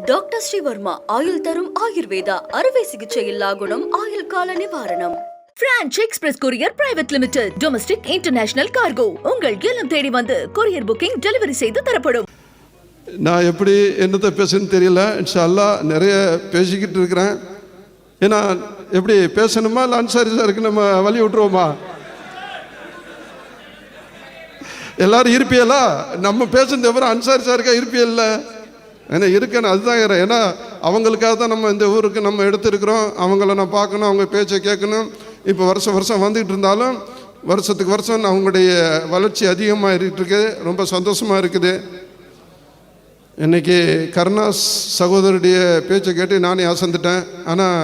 Doctor Sreevarma ஆயுள் தரும் ஆயுர்வேதா அறுவை சிகிச்சை இல்லா குணம் ஆயுள் கால நிவாரணம். Branch express courier private limited domestic international cargo உங்கள் இல்லம் தேடி வந்து கொரியர் புக்கிங் டெலிவரி செய்து தரப்படும். நான் எப்படி என்னத்தை பேசுன்னு தெரியல. இன்ஷா அல்லாஹ் நிறைய பேசிக்கிட்டு இருக்கிறேன். ஏன்னா எப்படி பேசணுமா இல்லை அன்சாரி சாருக்கு நம்ம வழி விட்டுருவோமா? எல்லாரும் இருப்பியலா? நம்ம பேசுறது தவிர அன்சாரி சாருக்கா இருப்பியல்ல? ஏன்னா இருக்கணும், அதுதான். ஏன்னா அவங்களுக்காக தான் நம்ம இந்த ஊருக்கு நம்ம எடுத்துருக்குறோம். அவங்கள நான் பார்க்கணும், அவங்க பேச்சை கேட்கணும். இப்போ வருஷம் வருஷம் வந்துக்கிட்டு இருந்தாலும் வருஷத்துக்கு வருஷம் அவங்களுடைய வளர்ச்சி அதிகமாக இருக்குது. ரொம்ப சந்தோஷமாக இருக்குது. இன்றைக்கி கருணாஸ் சகோதரருடைய பேச்சை கேட்டு நானே அசந்துட்டேன். ஆனால்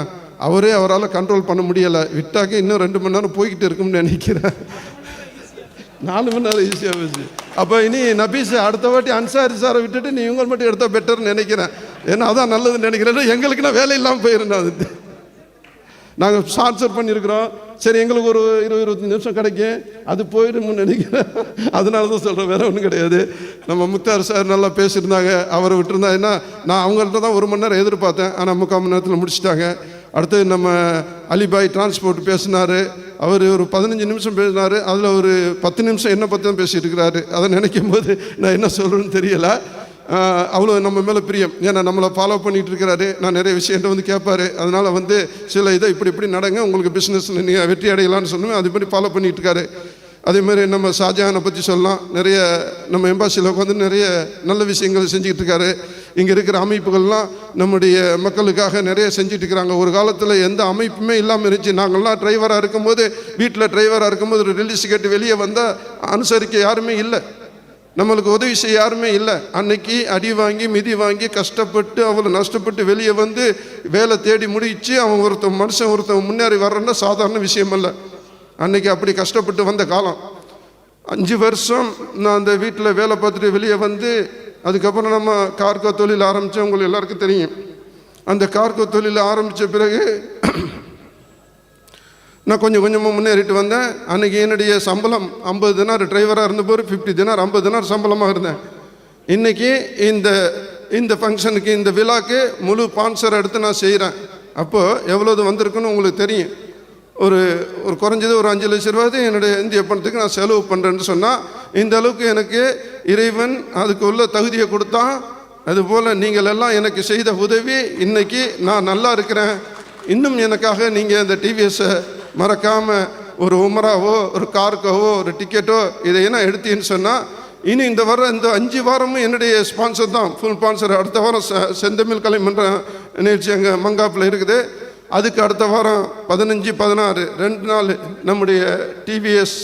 அவரால் கண்ட்ரோல் பண்ண முடியலை. விட்டாக்க இன்னும் 2 மணி நேரம் போய்கிட்டு இருக்கும்னு நினைக்கிறேன். 4 மணி நேரம் ஈஸியாக பேசு. அப்போ இனி நபீஸ் அடுத்த வாட்டி அன்சாரி சாரை விட்டுட்டு நீ இவங்க மட்டும் எடுத்தால் பெட்டர்னு நினைக்கிறேன். ஏன்னா அதான் நல்லதுன்னு நினைக்கிறேன். எங்களுக்குன்னா வேலை இல்லாமல் போயிருந்தேன். அது நாங்கள் ஸ்பான்சர் பண்ணியிருக்கிறோம். சரி, எங்களுக்கு ஒரு 20-25 நிமிஷம் கிடைக்கும், அது போயிடும்னு நினைக்கிறேன். அதனால தான் சொல்கிறேன், வேறு ஒன்றும் கிடையாது. நம்ம முத்தார் சார் நல்லா பேசியிருந்தாங்க. அவரை விட்டுருந்தா என்ன, நான் அவங்கள்ட்ட தான் 1 மணி நேரம் எதிர்பார்த்தேன். ஆனால் 3/4 மணி நேரத்தில் முடிச்சிட்டாங்க. அடுத்து நம்ம அலிபாய் டிரான்ஸ்போர்ட் பேசினார். அவர் ஒரு 15 நிமிஷம் பேசினார். அதில் ஒரு 10 நிமிஷம் என்ன பற்றி தான் பேசிகிட்டு இருக்கிறாரு. அதை நினைக்கும் போது நான் என்ன சொல்கிறேன்னு தெரியலை. அவ்வளோ நம்ம மேலே பிரியம். ஏன்னா நம்மளை ஃபாலோ பண்ணிகிட்டு இருக்கிறாரு. நான் நிறைய விஷயத்தை வந்து கேட்பார். அதனால் சில இதை இப்படி நடங்க, உங்களுக்கு பிஸ்னஸில் நீங்கள் வெற்றி அடையலான்னு சொல்லுவேன். அது மாதிரி ஃபாலோ பண்ணிகிட்டு இருக்காரு. அதேமாதிரி நம்ம ஷாஜஹானை பற்றி சொல்லலாம். நிறைய நம்ம எம்பாசியில் உட்காந்து நிறைய நல்ல விஷயங்கள் செஞ்சுக்கிட்டு இருக்காரு. இங்கே இருக்கிற அமைப்புகள்லாம் நம்முடைய மக்களுக்காக நிறைய செஞ்சுட்டு இருக்கிறாங்க. ஒரு காலத்தில் எந்த அமைப்புமே இல்லாமல் இருந்துச்சு. நாங்கள்லாம் டிரைவராக இருக்கும்போது, வீட்டில் டிரைவராக இருக்கும்போது ஒரு ரிலீஸ் கேட்டு வெளியே வந்தால் அனுசரிக்க யாருமே இல்லை, நம்மளுக்கு உதவி செய்ய யாருமே இல்லை. அன்னைக்கு அடி வாங்கி மிதி வாங்கி கஷ்டப்பட்டு அவ்வளோ நஷ்டப்பட்டு வெளியே வந்து வேலை தேடி முடிச்சு அவன் மனுஷன் ஒருத்தன் முன்னேறி வர்றன்னா சாதாரண விஷயம் அல்ல. அன்னைக்கு அப்படி கஷ்டப்பட்டு வந்த காலம். 5 வருஷம் நான் அந்த வீட்டில் வேலை பார்த்துட்டு வெளியே வந்து அதுக்கப்புறம் நம்ம கார்கோ தொழில் ஆரம்பித்தோம். உங்களுக்கு எல்லாருக்கும் தெரியும். அந்த கார்கோ தொழில் ஆரம்பித்த பிறகு நான் கொஞ்சம் கொஞ்சமாக முன்னேறிட்டு வந்தேன். அன்றைக்கி என்னுடைய சம்பளம் 50 தினார், டிரைவராக இருந்தபோது 50 தினார் 50 தினார் சம்பளமாக இருந்தேன். இன்றைக்கி இந்த ஃபங்க்ஷனுக்கு, இந்த விழாக்கு முழு ஸ்பான்சர் எடுத்து நான் செய்கிறேன். அப்போது எவ்வளோது வந்திருக்குன்னு உங்களுக்கு தெரியும். ஒரு குறைஞ்சது ஒரு 5 லட்ச ரூபாய் என்னுடைய இந்திய பணத்துக்கு நான் செலவு பண்ணுறேன்னு சொன்னால், இந்த அளவுக்கு எனக்கு இறைவன் அதுக்கு உள்ள தகுதியை கொடுத்தான். அதுபோல் நீங்கள் எல்லாம் எனக்கு செய்த உதவி, இன்றைக்கி நான் நல்லா இருக்கிறேன். இன்னும் எனக்காக நீங்கள் இந்த டிவிஎஸை மறக்காமல் ஒரு உமராவோ ஒரு கார்க்கோவோ ஒரு டிக்கெட்டோ இதையெல்லாம் எடுத்தீங்கன்னு சொன்னால், இனி இந்த 5 வாரமும் என்னுடைய ஸ்பான்சர் தான், ஃபுல் ஸ்பான்சர். அடுத்த வாரம் செந்தமிழ் கலைமன்ற நிகழ்ச்சி அங்கே மங்காப்பில் இருக்குது. அதுக்கு அடுத்த வாரம் 15, 16 2 நாள் நம்முடைய டிவிஎஸ்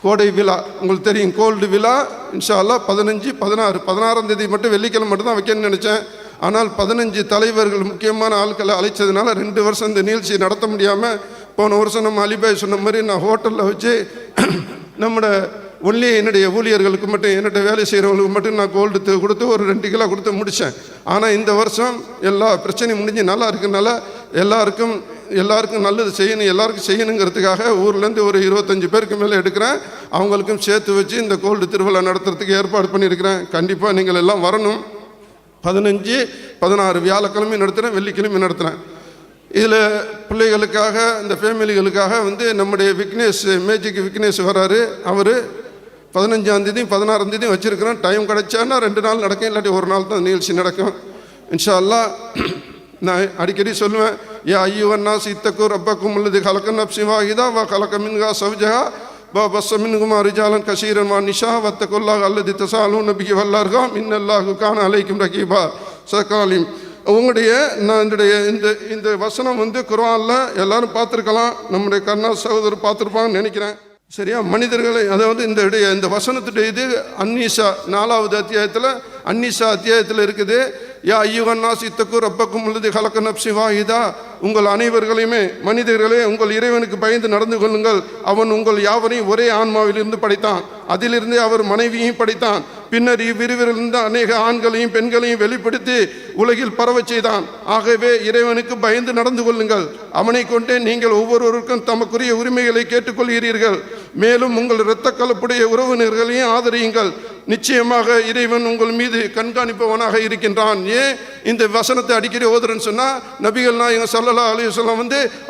கோடை விழா, உங்களுக்கு தெரியும், கோல்டு விழா. இன்ஷா அல்லாஹ் 15, 16 16ஆம் தேதி மட்டும் வெள்ளிக்கிழமை மட்டும் தான் வைக்கணும்னு நினச்சேன். ஆனால் 15 தலைவர்கள் முக்கியமான ஆட்களை அழைச்சதுனால 2 வருஷம் இந்த நிகழ்ச்சி நடத்த முடியாமல், போன வருஷம் நம்ம அலிபாய் சொன்ன மாதிரி நான் ஹோட்டலில் வச்சு நம்மளோட ஒன்லி என்னுடைய ஊழியர்களுக்கு மட்டும், என்னுடைய வேலை செய்கிறவங்களுக்கு மட்டும் நான் கோல்டு கொடுத்து ஒரு 2 கிலோ கொடுத்து முடித்தேன். ஆனால் இந்த வருஷம் எல்லா பிரச்சனையும் முடிஞ்சு நல்லா இருக்குனால எல்லாருக்கும் நல்லது செய்யணும், எல்லாருக்கும் செய்யணுங்கிறதுக்காக ஊர்லேருந்து ஒரு 25 பேருக்கு மேலே எடுக்கிறேன். அவங்களுக்கும் சேர்த்து வச்சு இந்த கோல்டு திருவிழா நடத்துறதுக்கு ஏற்பாடு பண்ணியிருக்கிறேன். கண்டிப்பாக நீங்கள் எல்லாம் வரணும். 15, 16 வியாழக்கிழமை நடத்துகிறேன், வெள்ளிக்கிழமை நடத்துகிறேன். இதில் பிள்ளைகளுக்காக, இந்த ஃபேமிலிகளுக்காக நம்முடைய மேஜிக் விக்னேஷ் வராரு. அவர் 15ஆம் தேதி 16ஆம் தேதி வச்சுருக்கிறேன். டைம் கிடைச்சான்னா 2 நாள் நடக்கும், இல்லாட்டி 1 நாள் தான் நிகழ்ச்சி நடக்கும் இன்ஷா அல்லாஹ். நான் அடிக்கடி சொல்லுவேன், யா ஐயுவன்னா சித்தக்கூர் ரப்பக்கும் அல்லது கலக்க நப்சி வாஹிதா வ கலக்க மின்ஹா ஸவ்ஜஹா வ பஸ்ஸ மின்ஹுமா ரிஜாலன் கஸீரன் வ நிஷா வத்தகுல்லாஹ் அல்லதி தஸாலூன பிஹி வல்லார்ஹாம் இன்னல்லாஹு கான அலைக்கும் ரகீபா. சகாலிம். உங்களுடைய இந்த வசனம் குர்ஆனில் எல்லாரும் பார்த்துருக்கலாம். நம்முடைய கருணாஸ் சகோதரர் பார்த்துருப்பாங்கன்னு நினைக்கிறேன். சரியா? மனிதர்களை, அதாவது இந்த வசனத்துடைய இது அன்னீசா 4வது அத்தியாயத்தில், அன்னீசா அத்தியாயத்தில் இருக்குது. யா ஐயுகன்னாஸ் இத்தக்கூர் ரப்பக்கும் அல்லது கலக்க நப்சி வாஹிதா. உங்கள் அனைவர்களையுமே, மனிதர்களே, உங்கள் இறைவனுக்கு பயந்து நடந்து கொள்ளுங்கள். அவன் உங்கள் யாவரையும் ஒரே ஆன்மாவிலிருந்து படைத்தான், அதிலிருந்து அவர் மனைவியையும் படைத்தான். பின்னர் இவ்விருவிலிருந்து அநேக ஆண்களையும் பெண்களையும் வெளிப்படுத்தி உலகில் பரவச் செய்தான். ஆகவே இறைவனுக்கு பயந்து நடந்து கொள்ளுங்கள். அவனை கொண்டே நீங்கள் ஒவ்வொருவருக்கும் தமக்குரிய உரிமைகளை கேட்டுக்கொள்கிறீர்கள். மேலும் உங்கள் இரத்த கலப்புடைய உறவினர்களையும் ஆதரியுங்கள். நிச்சயமாக இறைவன் உங்கள் மீது கண்காணிப்பவனாக இருக்கின்றான். ஏன் இந்த வசனத்தை அடிக்கடி ஓதுறேன்னு சொன்னால், நபிகள் நாயகம் ஸல்லல்லாஹு அலைஹி வஸல்லம்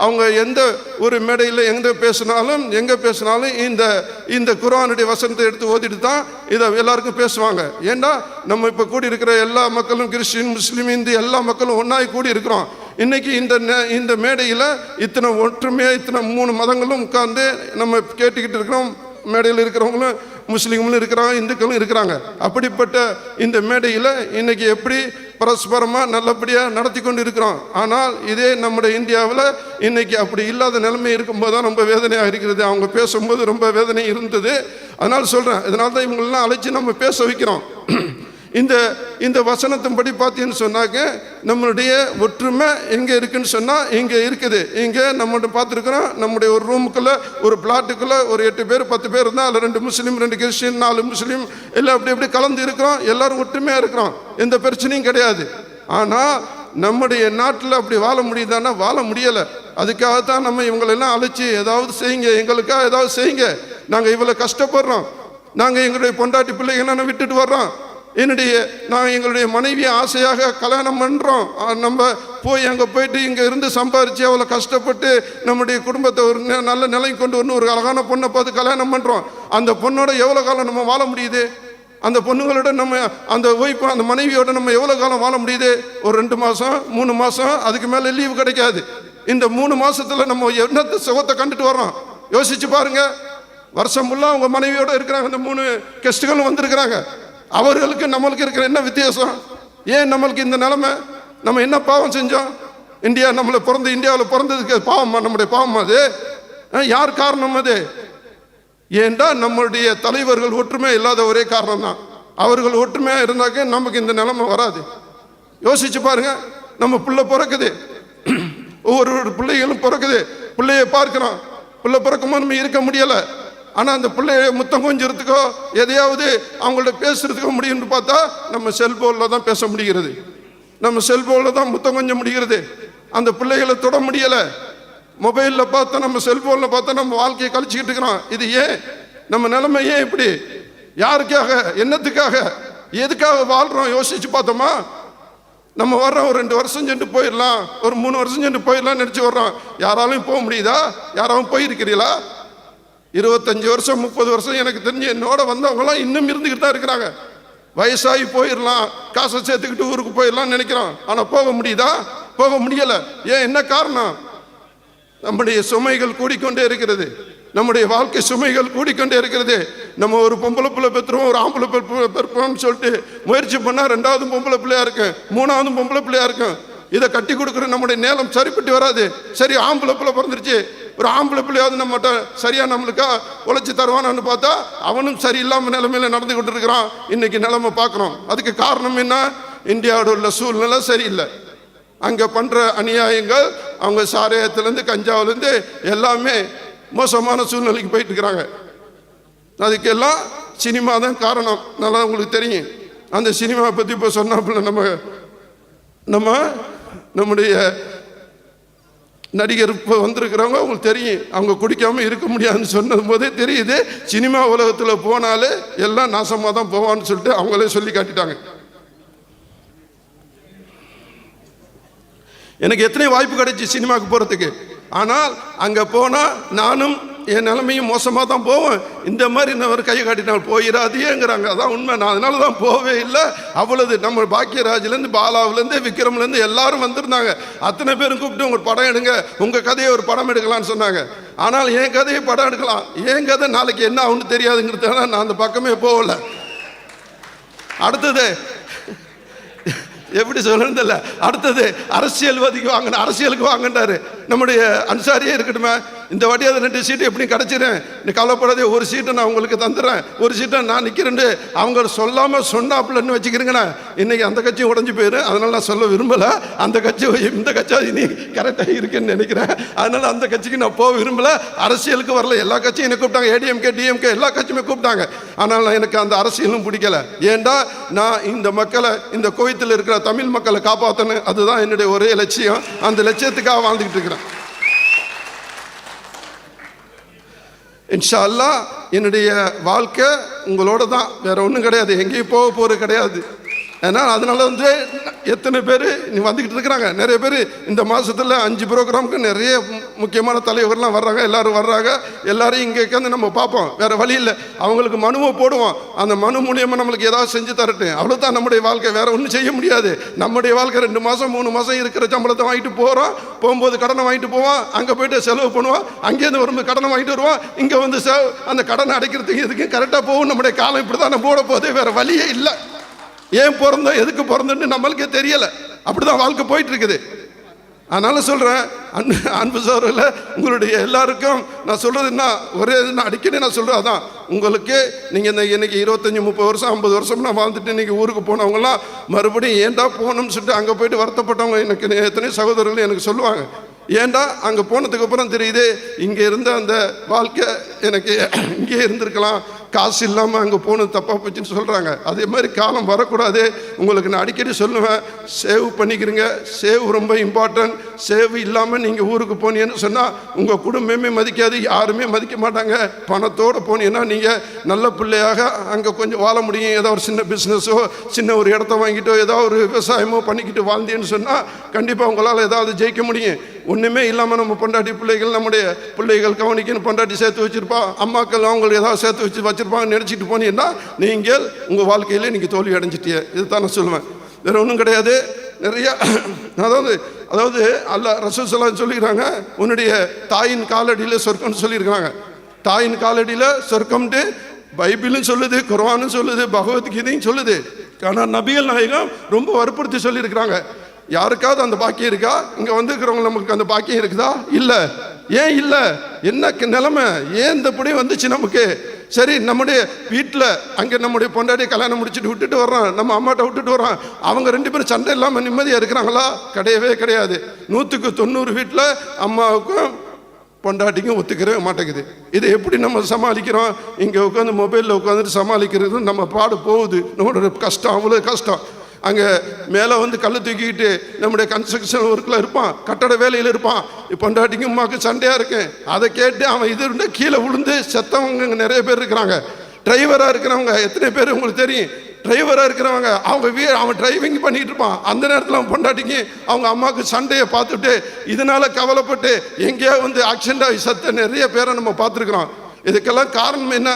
அவங்க எந்த ஒரு மேடையில் எங்கே பேசினாலும் இந்த குர்ஆனுடைய வசனத்தை எடுத்து ஓதிட்டு தான் இதை எல்லாருக்கும் பேசுவாங்க. ஏன்னா நம்ம இப்போ கூடி இருக்கிற எல்லா மக்களும், கிறிஸ்டின், முஸ்லீம், இந்து எல்லா மக்களும் ஒன்றாய் கூடி இருக்கிறோம். இன்னைக்கு இந்த மேடையில் இத்தனை ஒற்றுமையாக இத்தனை 3 மதங்களும் உட்கார்ந்து நம்ம கேட்டுக்கிட்டு இருக்கிறோம். மேடையில் இருக்கிறவங்களும் முஸ்லீம்களும் இருக்கிறாங்க, இந்துக்களும் இருக்கிறாங்க. அப்படிப்பட்ட இந்த மேடையில் இன்னைக்கு எப்படி பரஸ்பரமாக நல்லபடியாக நடத்தி கொண்டு இருக்கிறோம். ஆனால் இதே நம்முடைய இந்தியாவில் இன்னைக்கு அப்படி இல்லாத நிலைமை இருக்கும்போது தான் ரொம்ப வேதனையாக இருக்கிறது. அவங்க பேசும்போது ரொம்ப வேதனை இருந்தது. அதனால் சொல்கிறேன், இதனால தான் இவங்களெலாம் அழைச்சி நம்ம பேச வைக்கிறோம். இந்த வசனத்தின்படி பார்த்தீங்கன்னு சொன்னாக்க நம்மளுடைய ஒற்றுமை எங்கே இருக்குன்னு சொன்னால் இங்கே இருக்குது. இங்கே நம்மகிட்ட பார்த்துருக்குறோம், நம்முடைய ஒரு ரூமுக்குள்ளே ஒரு பிளாட்டுக்குள்ளே ஒரு 8 பேர் 10 பேர் இருந்தால் அதில் 2 முஸ்லீம் 2 கிறிஸ்டின் 4 முஸ்லீம் எல்லாம் அப்படி கலந்து இருக்கிறோம். எல்லோரும் ஒற்றுமையாக இருக்கிறோம், எந்த பிரச்சனையும் கிடையாது. ஆனால் நம்முடைய நாட்டில் அப்படி வாழ முடியுதானா? வாழ முடியலை. அதுக்காகத்தான் நம்ம இவங்களெல்லாம் அழைச்சி ஏதாவது செய்யுங்க, எங்களுக்காக ஏதாவது செய்யுங்க, நாங்கள் இவ்வளோ கஷ்டப்படுறோம், நாங்கள் எங்களுடைய பொண்டாட்டி பிள்ளைங்க விட்டுட்டு வர்றோம், நாங்கள் எங்களுடைய மனைவியை ஆசையாக கல்யாணம் பண்ணுறோம், நம்ம போய் அங்கே போயிட்டு இங்கே இருந்து சம்பாரித்து அவ்வளோ கஷ்டப்பட்டு நம்முடைய குடும்பத்தை ஒரு நல்ல நிலைக்கு கொண்டு வந்து ஒரு அழகான பொண்ணை பார்த்து கல்யாணம் பண்ணுறோம். அந்த பொண்ணோட எவ்வளோ காலம் நம்ம வாழ முடியுது? அந்த பொண்ணுங்களோட நம்ம அந்த ஒய்ஃபு அந்த மனைவியோட நம்ம எவ்வளோ காலம் வாழ முடியுது? ஒரு 2 மாதம் 3 மாதம், அதுக்கு மேலே லீவு கிடைக்காது. இந்த 3 மாதத்தில் நம்ம என்னத்தை சுகத்தை கண்டுட்டு வரோம்? யோசிச்சு பாருங்க. வருஷம் ஃபுல்லாக அவங்க மனைவியோட இருக்கிறாங்க, இந்த 3 கெஸ்ட்டுகளும் வந்திருக்கிறாங்க. அவர்களுக்கு நம்மளுக்கு இருக்கிற என்ன வித்தியாசம்? ஏன் நம்மளுக்கு இந்த நிலைமை? நம்ம என்ன பாவம் செஞ்சோம்? இந்தியாவில் பிறந்ததுக்கு பாவமா? நம்முடைய பாவமா அது? யார் காரணம் அது? ஏண்டா நம்மளுடைய தலைவர்கள் ஒற்றுமை இல்லாத ஒரே காரணம் தான். அவர்கள் ஒற்றுமையாக இருந்தாக்க நமக்கு இந்த நிலைமை வராது. யோசிச்சு பாருங்க. நம்ம பிள்ளை பிறக்குது, ஒவ்வொரு பிள்ளைகளும் பிறக்குது, பிள்ளைய பார்க்கிறோம். பிள்ளை பிறக்கும்போது நம்ம இருக்க முடியலை. ஆனால் அந்த பிள்ளைய முத்தம் கொஞ்சிறதுக்கோ எதையாவது அவங்கள்ட்ட பேசுறதுக்கோ முடியும்னு பார்த்தா நம்ம செல்போனில் தான் பேச முடிகிறது, நம்ம செல்போனில் தான் முத்தம் கொஞ்சம் முடிகிறது. அந்த பிள்ளைகளை தொட முடியலை. மொபைலில் பார்த்தா, நம்ம செல்போனில் பார்த்தா நம்ம வாழ்க்கையை கழிச்சிக்கிட்டு இருக்கிறோம். இது ஏன்? நம்ம நிலைமை ஏன் இப்படி? யாருக்காக, என்னத்துக்காக, எதுக்காக வாழ்கிறோம்? யோசிச்சு பார்த்தோமா? நம்ம வர்றோம், ஒரு 2 வருஷம் சென்று போயிடலாம், ஒரு 3 வருஷம் சென்று போயிடலாம்னு நினச்சி வர்றோம். யாராலையும் போக முடியுதா? யாராலும் போயிருக்கிறீங்களா? 25 வருஷம் 30 வருஷம் எனக்கு தெரிஞ்சு என்னோட வந்தவங்களாம் இன்னும் இருந்துக்கிட்டு தான் இருக்கிறாங்க. வயசாகி போயிடலாம், காசை சேர்த்துக்கிட்டு ஊருக்கு போயிடலாம்னு நினைக்கிறோம். ஆனால் போக முடியுதா? போக முடியலை. ஏன்? என்ன காரணம்? நம்முடைய சுமைகள் கூடிக்கொண்டே இருக்கிறது, நம்முடைய வாழ்க்கை சுமைகள் கூடிக்கொண்டே இருக்கிறது. நம்ம ஒரு பொம்பளை பிள்ளை பெற்றுருவோம், ஒரு ஆம்பளை பெற்றுவோம்னு சொல்லிட்டு முயற்சி பண்ணால் 2வது பொம்பளை பிள்ளையா இருக்கும், 3வது பொம்பளை பிள்ளையா இருக்கும். இதை கட்டி கொடுக்குற நம்முடைய நேரம் சரிப்பட்டு வராது. சரி, ஆம்பளை பிள்ளை பிறந்துருச்சு, ஒரு ஆம்பளை பிள்ளையாவது நம்மகிட்ட சரியா நம்மளுக்கா உழைச்சி தருவானான்னு பார்த்தா அவனும் சரியில்லாமல் நிலைமையில நடந்து கொண்டு இருக்கிறான். இன்னைக்கு நிலைமை பார்க்குறோம். அதுக்கு காரணம் என்ன? இந்தியாவோட உள்ள சூழ்நிலை சரியில்லை. அங்கே பண்ணுற அநியாயங்கள், அவங்க சாராயத்துலேருந்து கஞ்சாவிலேருந்து எல்லாமே மோசமான சூழ்நிலைக்கு போயிட்டு இருக்கிறாங்க. அதுக்கெல்லாம் சினிமா தான் காரணம். நல்லா உங்களுக்கு தெரியும். அந்த சினிமாவை பற்றி இப்போ சொன்னாப்புல நம்முடைய நடிகர் இப்போ வந்திருக்கிறவங்க உங்களுக்கு தெரியும், அவங்க குடிக்காமல் இருக்க முடியாதுன்னு சொன்னது போதே தெரியுது. சினிமா உலகத்தில் போனாலே எல்லாம் நாசமாக தான் போவான்னு சொல்லிட்டு அவங்களே சொல்லி காட்டிட்டாங்க. எனக்கு எத்தனை வாய்ப்பு கிடைச்சி சினிமாவுக்கு போகிறதுக்கு. ஆனால் அங்கே போனால் நானும் என் நிலைமையும் மோசமாக தான் போவேன். இந்த மாதிரி ஒரு கையை காட்டினால் போயிடாதேங்கிறாங்க. அதான் உண்மை. நான் அதனால தான் போவே இல்லை. அவ்வளவு நம்ம பாக்கியராஜ்லேருந்து பாலாவிலேருந்து விக்ரம்லேருந்து எல்லாரும் வந்திருந்தாங்க. அத்தனை பேரும் கூப்பிட்டு உங்கள் படம் எடுங்க, உங்கள் கதையை ஒரு படம் எடுக்கலான்னு சொன்னாங்க. ஆனால் என் கதையை படம் எடுக்கலாம், என் கதை நாளைக்கு என்ன ஆகுன்னு தெரியாதுங்கிறதுனால நான் அந்த பக்கமே போகலை. அடுத்தது எப்படி சொல்லணும் இல்லை, அடுத்தது அரசியல்வாதிக்கு வாங்கின அரசியலுக்கு வாங்கிட்டாரு. நம்முடைய அன்சாரியே இருக்கட்டுமே, இந்த வாட்டி அதை 2 சீட்டு எப்படி கிடச்சிறேன், நீ கவலைப்படாதே, ஒரு சீட்டை நான் உங்களுக்கு தந்துடுறேன், ஒரு சீட்டை நான் நிற்கிறேன் அவங்க சொல்லாமல் சொன்னாப்புலன்னு வச்சுக்கிறேங்கண்ணா. இன்றைக்கி அந்த கட்சி உடஞ்சி போயிடும். அதனால் நான் சொல்ல விரும்பலை. அந்த கட்சி இந்த கட்சி நீ கரெக்டாக இருக்குன்னு நினைக்கிறேன். அதனால் அந்த கட்சிக்கு நான் போக விரும்பலை. அரசியலுக்கு வரல. எல்லா கட்சியும் என்னை கூப்பிட்டாங்க, ஏடிஎம்கே டிஎம்கே எல்லா கட்சியுமே கூப்பிட்டாங்க. ஆனால் எனக்கு அந்த அரசியலும் பிடிக்கலை. ஏண்டா நான் இந்த மக்களை, இந்த கோயத்தில் இருக்கிற தமிழ் மக்களை காப்பாற்றணும். அதுதான் என்னுடைய ஒரே லட்சியம். அந்த லட்சியத்துக்காக வாழ்ந்துக்கிட்டு இருக்கிறேன். இன்ஷா அல்லாஹ் என்னுடைய வாழ்க்கை உங்களோட தான், வேற ஒன்றும் கிடையாது, எங்கேயும் போக போகிறது கிடையாது. ஏன்னா அதனால வந்து எத்தனை பேர் நீ வந்துக்கிட்டு இருக்கிறாங்க. நிறைய பேர் இந்த மாதத்தில் 5 ப்ரோக்ராமுக்கு நிறைய முக்கியமான தலைவர்லாம் வர்றாங்க, எல்லோரும் வர்றாங்க. எல்லாரையும் இங்கே உட்காந்து நம்ம பார்ப்போம், வேறு வழி இல்லை. அவங்களுக்கு மனுவை போடுவோம், அந்த மனு மூலியமாக நம்மளுக்கு ஏதாவது செஞ்சு தரட்டும், அவ்வளோதான் நம்முடைய வாழ்க்கை, வேறு ஒன்றும் செய்ய முடியாது. நம்முடைய வாழ்க்கை 2 மாதம் 3 மாதம் இருக்கிற சம்பளத்தை வாங்கிட்டு போகிறோம், போகும்போது கடனை வாங்கிட்டு போவோம், அங்கே போய்ட்டு செலவு பண்ணுவோம், அங்கேருந்து வரும்போது கடனை வாங்கிட்டு வருவோம், இங்கே வந்து அந்த கடனை அடைக்கிறதுக்கு இதுக்கு கரெக்டாக போகும். நம்முடைய காலம் இப்படி தான் நம்ம போட போகுது, வேறு வழியே இல்லை. ஏன் பிறந்தோம், எதுக்கு பிறந்தோன்னு நம்மளுக்கே தெரியலை, அப்படிதான் வாழ்க்கை போயிட்டு இருக்குது. அதனால சொல்கிறேன், அன்பு சகோதரர்களே, உங்களுடைய எல்லாருக்கும் நான் சொல்கிறது என்ன, ஒரே அடிக்கடி நான் சொல்கிறேன், அதான் உங்களுக்கு நீங்கள் இந்த இன்னைக்கு 25-30 வருஷம் 50 வருஷம் நான் வாழ்ந்துட்டு இன்றைக்கி ஊருக்கு போனவங்களாம் மறுபடியும் ஏன்டா போகணும்னு சொல்லிட்டு அங்கே போயிட்டு வருத்தப்பட்டவங்க எனக்கு எத்தனையோ சகோதரர்கள் எனக்கு சொல்லுவாங்க. ஏன்டா அங்கே போனதுக்கு அப்புறம் தெரியுது, இங்கே இருந்த அந்த வாழ்க்கை எனக்கு இங்கே இருந்திருக்கலாம், காசு இல்லாமல் அங்கே போனது தப்பாக போச்சுன்னு சொல்கிறாங்க. அதே மாதிரி காலம் வரக்கூடாது. உங்களுக்கு நான் அடிக்கடி சொல்லுவேன், சேவ் பண்ணிக்கிறீங்க, சேவ் ரொம்ப இம்பார்ட்டன்ட். சேவ் இல்லாமல் நீங்கள் ஊருக்கு போனீங்கன்னு சொன்னால் உங்கள் குடும்பமே மதிக்காது, யாருமே மதிக்க மாட்டாங்க. பணத்தோடு போனீங்கன்னா நீங்கள் நல்ல பிள்ளையாக அங்கே கொஞ்சம் வாழ முடியும். ஏதோ ஒரு சின்ன பிஸ்னஸோ சின்ன ஒரு இடத்த வாங்கிட்டோ ஏதோ ஒரு விவசாயமோ பண்ணிக்கிட்டு வாழ்ந்தேன்னு சொன்னால் கண்டிப்பாக உங்களால் ஏதாவது ஜெயிக்க முடியும். ஒன்றுமே இல்லாமல் நம்ம பொண்டாட்டி பிள்ளைகள், நம்முடைய பிள்ளைகள் கவனிக்கணும், பொண்டாட்டி சேர்த்து வச்சுருப்பா, அம்மாக்கள் அவங்களுக்கு ஏதாவது சேர்த்து வச்சுருப்பாங்க நினச்சிட்டு போனீங்கன்னா நீங்கள் உங்கள் வாழ்க்கையிலே நீங்கள் தோல்வி அடைஞ்சிட்டிய. இதுதான் நான் சொல்லுவேன், வேறு ஒன்றும் கிடையாது. நிறையா அதாவது அல்லாஹ் ரசூல் ஸல்லல்லாஹு அலைஹி சொல்லிக்கிறாங்க, உன்னுடைய தாயின் காலடியில் சொர்க்கம்னு சொல்லியிருக்காங்க. தாயின் காலடியில் சொர்க்கம்ட்டு பைபிளும் சொல்லுது, குர்ஆனும் சொல்லுது, பகவத்கீதையும் சொல்லுது. ஆனால் நபிகள் நாயகம் ரொம்ப வற்புறுத்தி சொல்லியிருக்கிறாங்க. யாருக்காவது அந்த பாக்கியம் இருக்கா? இங்கே வந்துருக்கிறவங்க நமக்கு அந்த பாக்கியம் இருக்குதா? இல்லை. ஏன் இல்லை? என்ன நிலைமை? ஏன் இந்த படி வந்துச்சு நமக்கு? சரி, நம்முடைய வீட்டில் அங்கே நம்முடைய பொண்டாட்டியை கல்யாணம் முடிச்சுட்டு விட்டுட்டு வர்றோம், நம்ம அம்மாட்ட விட்டுட்டு வர்றோம், அவங்க 2 பேரும் சண்டை இல்லாமல் நிம்மதியாக இருக்கிறாங்களா? கிடையவே கிடையாது. 100க்கு 90 வீட்டில் அம்மாவுக்கும் பொண்டாட்டிக்கும் ஒத்துக்கிறவே மாட்டேங்குது. இதை எப்படி நம்ம சமாளிக்கிறோம்? இங்கே உட்காந்து மொபைலில் உட்காந்துட்டு சமாளிக்கிறது நம்ம பாடு போகுது. நம்மளோட கஷ்டம் அவ்வளோ கஷ்டம். அங்கே மேலே வந்து கல் தூக்கிக்கிட்டு நம்முடைய கன்ஸ்ட்ரக்ஷன் ஒர்க்கில் இருப்பான், கட்டட வேலையில் இருப்பான், பொண்டாட்டிக்கும் அம்மாவுக்கு சண்டையாக இருக்கேன். அதை கேட்டு அவன் இது கீழே விழுந்து செத்தவங்க இங்கே நிறைய பேர் இருக்கிறாங்க. டிரைவராக இருக்கிறவங்க எத்தனை பேர் உங்களுக்கு தெரியும்? டிரைவராக இருக்கிறவங்க அவன் டிரைவிங் பண்ணிகிட்டு இருப்பான், அந்த நேரத்தில் அவன் பொண்டாட்டிக்கு அவங்க அம்மாவுக்கு சண்டையை பார்த்துட்டு இதனால் கவலைப்பட்டு எங்கேயோ வந்து ஆக்சிடென்ட் ஆகி சத்த நிறைய பேரை நம்ம பார்த்துருக்குறோம். இதுக்கெல்லாம் காரணம் என்ன?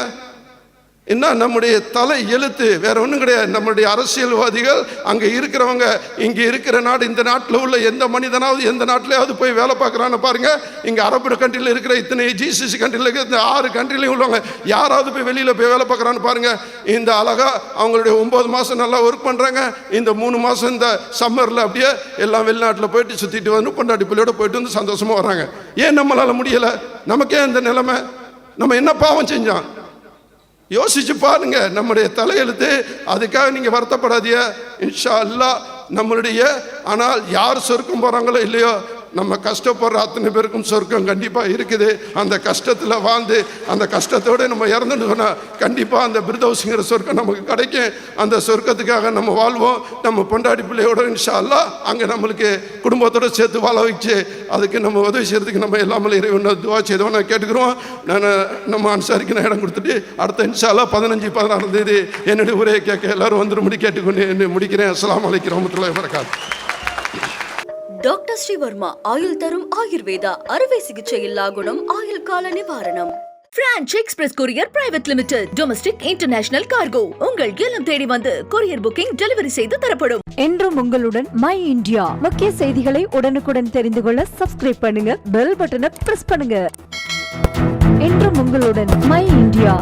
நம்முடைய தலை எழுத்து, வேற ஒன்றும் கிடையாது. நம்முடைய அரசியல்வாதிகள் அங்கே இருக்கிறவங்க, இங்கே இருக்கிற நாடு, இந்த நாட்டில் உள்ள எந்த மனிதனாவது எந்த நாட்டிலேயாவது போய் வேலை பார்க்குறான்னு பாருங்க. இங்கே அரபு கண்ட்ரியில் இருக்கிற இத்தனை GCC கண்ட்ரியில் இருக்கிற இந்த 6 கண்ட்ரிலையும் உள்ளவங்க யாராவது போய் வெளியில் போய் வேலை பார்க்குறான்னு பாருங்க. இந்த அழகா அவங்களுடைய 9 மாதம் நல்லா ஒர்க் பண்ணுறாங்க, இந்த 3 மாதம் இந்த சம்மரில் அப்படியே எல்லாம் வெளிநாட்டில் போயிட்டு சுற்றிட்டு வந்து பொண்டாட்டி பிள்ளையோட போயிட்டு வந்து சந்தோஷமாக வர்றாங்க. ஏன் நம்மளால் முடியலை? நமக்கே இந்த நிலைமை. நம்ம என்ன பாவம் செஞ்சோம்? யோசிச்சு பாருங்க. நம்முடைய தலையெழுத்து. அதுக்காக நீங்கள் வருத்தப்படாதீங்க. இன்ஷா அல்லாஹ் நம்மளுடைய, ஆனால் யார் சொர்க்கம் போகிறாங்களோ இல்லையோ, நம்ம கஷ்டப்படுற அத்தனை பேருக்கும் சொர்க்கம் கண்டிப்பாக இருக்குது. அந்த கஷ்டத்தில் வாழ்ந்து அந்த கஷ்டத்தோடு நம்ம இறந்துட்டு சொன்னால் கண்டிப்பாக அந்த பிர்தௌஸ்ங்கிற சொர்க்கம் நமக்கு கிடைக்கும். அந்த சொர்க்கத்துக்காக நம்ம வாழ்வோம். நம்ம பொண்டாடி பிள்ளையோட இன்ஷா அல்லாஹ் அங்கே நம்மளுக்கு குடும்பத்தோடு சேர்த்து வாழ வச்சு அதுக்கு நம்ம உதவி செய்கிறதுக்கு நம்ம எல்லாமே இறைவனை துவா செய்தோம். நான் கேட்டுக்கிறோம். நம்ம அன்சாரிக்கு நான் இடம் கொடுத்துட்டு அடுத்த இன்ஷா அல்லாஹ் 15-16 தேதி என்னுடைய உரையை கேட்க எல்லாரும் வந்துரும்படி கேட்டுக்கொண்டு என்ன முடிக்கிறேன். அஸ்ஸலாமு அலைக்கும் வரஹ்மத்துல்லாஹி வபரகாத்துஹு. டாக்டர் ஸ்ரீவர்மா ஆயுள் தரும் ஆயுர்வேதா அறுவை சிகிச்சை இல்லா குணம், ஆயுள் கால நிவாரணம். Branch express courier private limited, domestic international cargo. உங்கள் இல்லம் தேடி வந்து கொரியர் புக்கிங் டெலிவரி செய்து தரப்படும். என்றும் உங்களுடன் மை இந்தியா. முக்கிய செய்திகளை உடனுக்குடன் தெரிந்து கொள்ள சப்ஸ்கிரைப் பண்ணுங்க, பெல் பட்டனை பிரஸ் பண்ணுங்க. என்றும் உங்களுடன் மை இந்தியா.